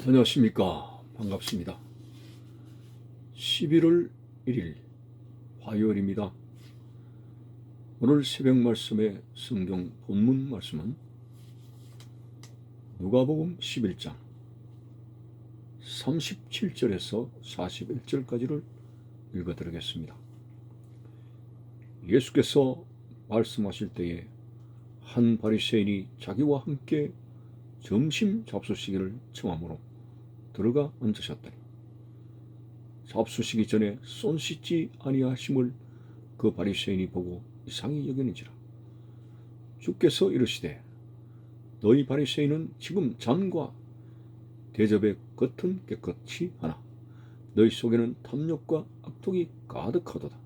안녕하십니까. 반갑습니다. 11월 1일 화요일입니다. 오늘 새벽 말씀의 성경 본문 말씀은 누가복음 11장 37절에서 41절까지를 읽어드리겠습니다. 예수께서 말씀하실 때에 한 바리새인이 자기와 함께 점심 잡수시기를 청하므로 들어가 앉으셨더니 잡수시기 전에 손 씻지 아니하심을 그 바리새인이 보고 이상히 여기는지라. 주께서 이르시되 너희 바리새인은 지금 잔과 대접의 겉은 깨끗이 하나 너희 속에는 탐욕과 악독이 가득하도다.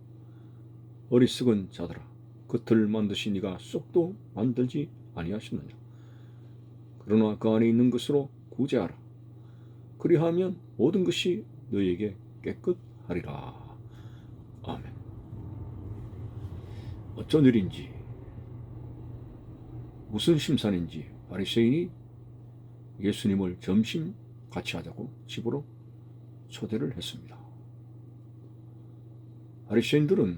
어리석은 자들아, 겉을 만드신 이가 속도 만들지 아니하셨느냐. 그러나 그 안에 있는 것으로 구제하라. 그리하면 모든 것이 너희에게 깨끗하리라. 아멘. 어쩐 일인지 무슨 심산인지 바리새인이 예수님을 점심 같이 하자고 집으로 초대를 했습니다. 바리새인들은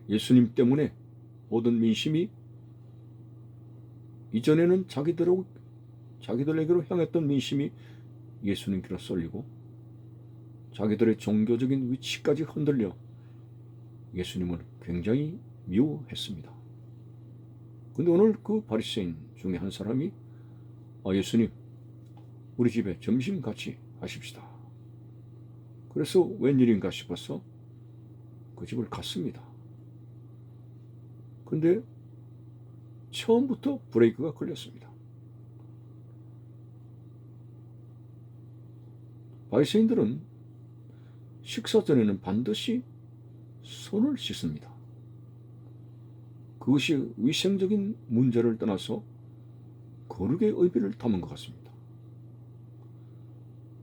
예수님 때문에 모든 민심이 이전에는 자기들에게로 향했던 민심이 예수님께로 쏠리고 자기들의 종교적인 위치까지 흔들려 예수님을 굉장히 미워했습니다. 근데 오늘 그 바리새인 중에 한 사람이 예수님, 우리 집에 점심 같이 하십시다. 그래서 웬일인가 싶어서 그 집을 갔습니다. 근데 처음부터 브레이크가 걸렸습니다. 바리새인들은 식사 전에는 반드시 손을 씻습니다. 그것이 위생적인 문제를 떠나서 거룩의 의미를 담은 것 같습니다.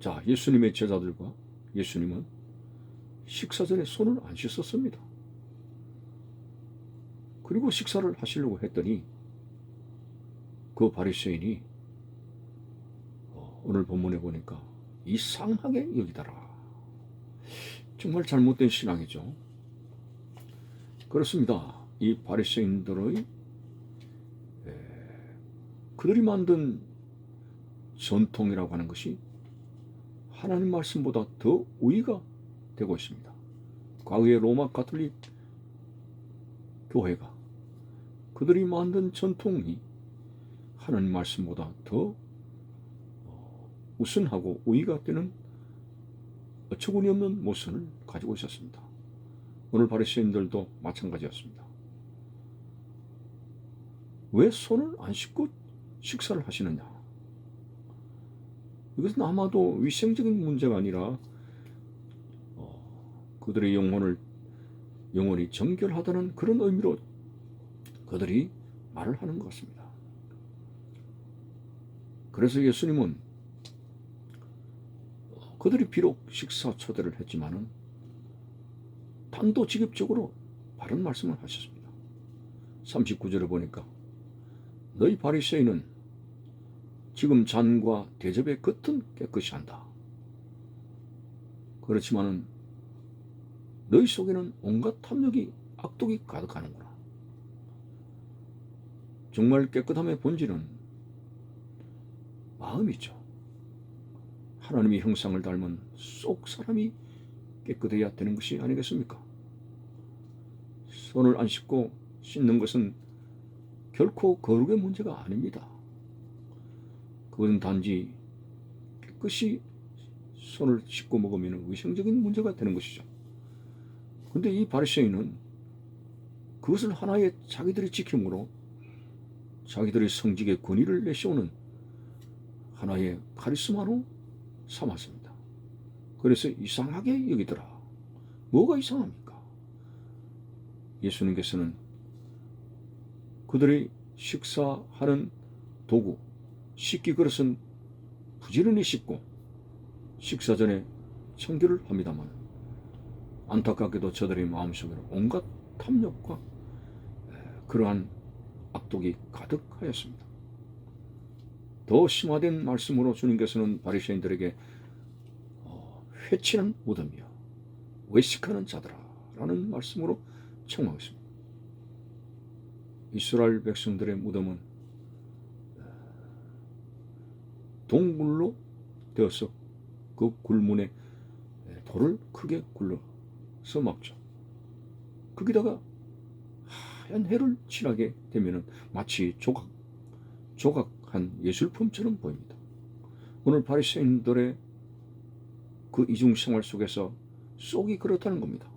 자, 예수님의 제자들과 예수님은 식사 전에 손을 안 씻었습니다. 그리고 식사를 하시려고 했더니 그 바리새인이 오늘 본문에 보니까 이상하게 여기더라. 정말 잘못된 신앙이죠. 그렇습니다. 이 바리새인들의 그들이 만든 전통이라고 하는 것이 하나님 말씀보다 더 우위가 되고 있습니다. 과거의 로마 가톨릭 교회가 그들이 만든 전통이 하나님 말씀보다 더 우선하고 우위가 되는 어처구니 없는 모습을 가지고 있었습니다. 오늘 바리새인들도 마찬가지였습니다. 왜 손을 안 씻고 식사를 하시느냐? 이것은 아마도 위생적인 문제가 아니라 그들의 영혼이 정결하다는 그런 의미로 그들이 말을 하는 것 같습니다. 그래서 예수님은 그들이 비록 식사 초대를 했지만은 단도직입적으로 바른 말씀을 하셨습니다. 39절에 보니까 너희 바리새인은 지금 잔과 대접의 겉은 깨끗이 한다. 그렇지만은 너희 속에는 온갖 탐욕이 악독이 가득하는구나. 정말 깨끗함의 본질은 마음이죠. 하나님의 형상을 닮은 속 사람이 깨끗해야 되는 것이 아니겠습니까? 손을 안 씻고 씻는 것은 결코 거룩의 문제가 아닙니다. 그것은 단지 깨끗이 손을 씻고 먹으면 위생적인 문제가 되는 것이죠. 그런데 이 바리새인은 그것을 하나의 자기들의 지킴으로 자기들의 성직의 권위를 내세우는 하나의 카리스마로 삼았습니다. 그래서 이상하게 여기더라. 뭐가 이상합니까? 예수님께서는 그들의 식사하는 도구, 식기 그릇은 부지런히 씻고 식사 전에 청결을 합니다만 안타깝게도 저들의 마음속에는 온갖 탐욕과 그러한 악독이 가득하였습니다. 더 심화된 말씀으로 주님께서는 바리새인들에게 회치는 무덤이여 외식하는 자들아 라는 말씀으로 책망했습니다. 이스라엘 백성들의 무덤은 동굴로 되어서 그 굴문에 돌을 크게 굴러서 막죠. 거기다가 하얀 해를 칠하게 되면 마치 조각한 예술품처럼 보입니다. 오늘 바리새인들의 그 이중생활 속에서 쏙이 그렇다는 겁니다.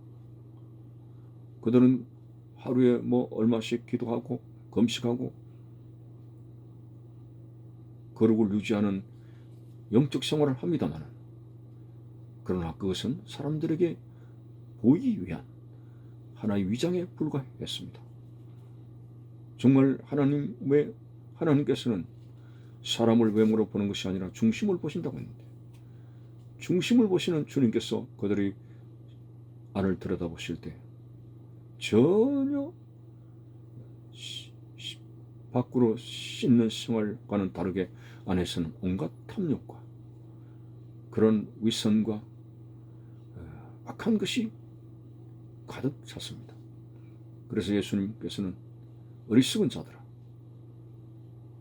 그들은 하루에 얼마씩 기도하고 금식하고 거룩을 유지하는 영적 생활을 합니다만, 그러나 그것은 사람들에게 보이기 위한 하나의 위장에 불과했습니다. 정말 하나님께서는 사람을 외모로 보는 것이 아니라 중심을 보신다고 했는데, 중심을 보시는 주님께서 그들이 안을 들여다보실 때 전혀 밖으로 씻는 생활과는 다르게 안에서는 온갖 탐욕과 그런 위선과 악한 것이 가득 찼습니다. 그래서 예수님께서는 어리석은 자들아,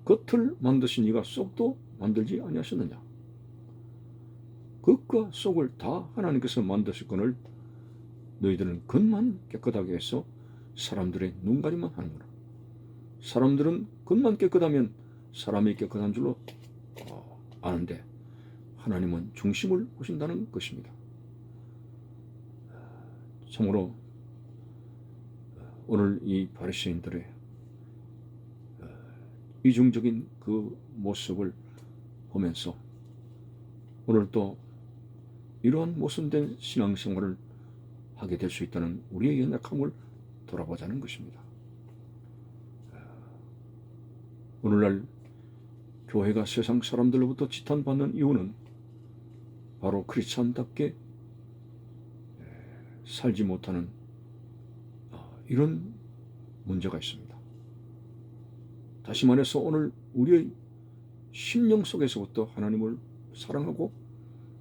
겉을 만드신 이가 속도 만들지 아니하셨느냐? 겉과 속을 다 하나님께서 만드셨거늘 너희들은 겉만 깨끗하게 해서 사람들의 눈가림만 하는구나. 사람들은 겉만 깨끗하면 사람이 깨끗한 줄로 아는데 하나님은 중심을 보신다는 것입니다. 참으로 오늘 이 바리새인들의 이중적인 그 모습을 보면서 오늘 또 이러한 모순된 신앙생활을 하게 될 수 있다는 우리의 연약함을 돌아보자는 것입니다. 오늘날 교회가 세상 사람들로부터 지탄받는 이유는 바로 크리스찬답게 살지 못하는 이런 문제가 있습니다. 다시 말해서 오늘 우리의 심령 속에서부터 하나님을 사랑하고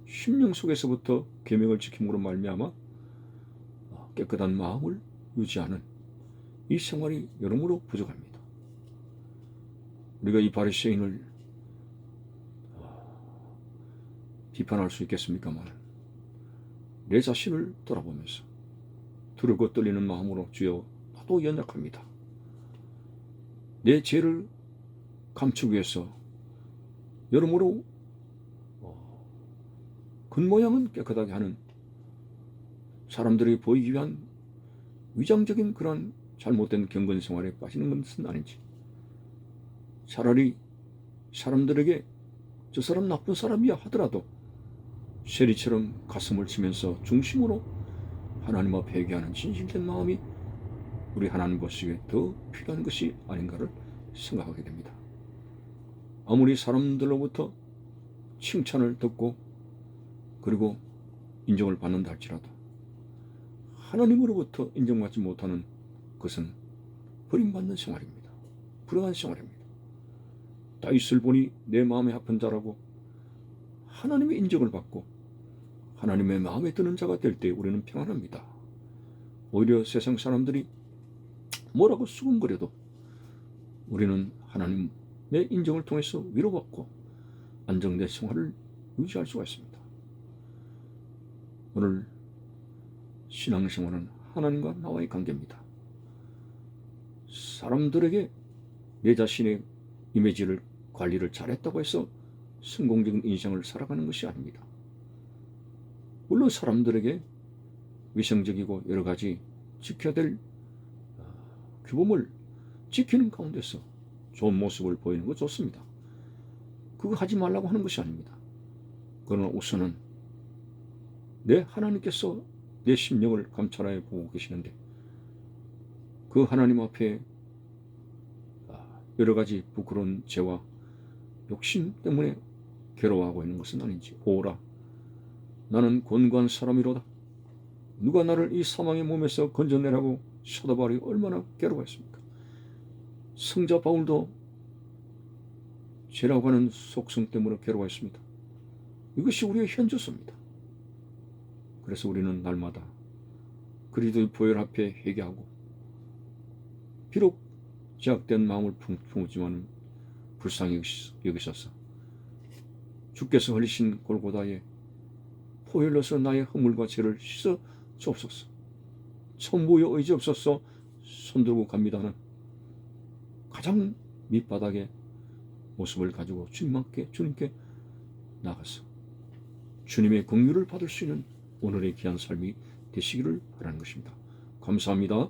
심령 속에서부터 계명을 지킴으로 말미암아 깨끗한 마음을 유지하는 이 생활이 여러모로 부족합니다. 우리가 이 바리새인을 비판할 수 있겠습니까만, 내 자신을 돌아보면서 두렵고 떨리는 마음으로 주여 나도 연약합니다. 내 죄를 감추기 위해서 여러모로 겉모양은 깨끗하게 하는 사람들이 보이기 위한 위장적인 그런 잘못된 경건 생활에 빠지는 것은 아닌지, 차라리 사람들에게 저 사람 나쁜 사람이야 하더라도 세리처럼 가슴을 치면서 중심으로 하나님 앞에 회개하는 진실된 마음이 우리 하나님 보시기에 더 필요한 것이 아닌가를 생각하게 됩니다. 아무리 사람들로부터 칭찬을 듣고 그리고 인정을 받는다 할지라도 하나님으로부터 인정받지 못하는 것은 버림받는 생활입니다. 불행한 생활입니다. 다윗을 보니 내 마음에 합한 자라고 하나님의 인정을 받고 하나님의 마음에 드는 자가 될 때 우리는 평안합니다. 오히려 세상 사람들이 뭐라고 수군거려도 우리는 하나님의 인정을 통해서 위로받고 안정된 생활을 유지할 수가 있습니다. 오늘 신앙생활은 하나님과 나와의 관계입니다. 사람들에게 내 자신의 이미지를 관리를 잘했다고 해서 성공적인 인생을 살아가는 것이 아닙니다. 물론 사람들에게 위생적이고 여러 가지 지켜야 될 규범을 지키는 가운데서 좋은 모습을 보이는 거 좋습니다. 그거 하지 말라고 하는 것이 아닙니다. 그러나 우선은 내 하나님께서 내 심령을 감찰하여 보고 계시는데 그 하나님 앞에 여러 가지 부끄러운 죄와 욕심 때문에 괴로워하고 있는 것은 아닌지, 오라 나는 곤고한 사람이로다. 누가 나를 이 사망의 몸에서 건져내라고 쳐다보리 얼마나 괴로워했습니까? 성자 바울도 죄라고 하는 속성 때문에 괴로워했습니다. 이것이 우리의 현주소입니다. 그래서 우리는 날마다 그리스도의 보혈 앞에 회개하고, 비록 제약된 마음을 품지만 불쌍히 여기셔서 주께서 흘리신 골고다에 포혈로서 나의 허물과 죄를 씻어 주옵소서. 천부의 의지 없어서 손들고 갑니다는 가장 밑바닥의 모습을 가지고 주님께 나가서 주님의 긍휼을 받을 수 있는 오늘의 귀한 삶이 되시기를 바라는 것입니다. 감사합니다.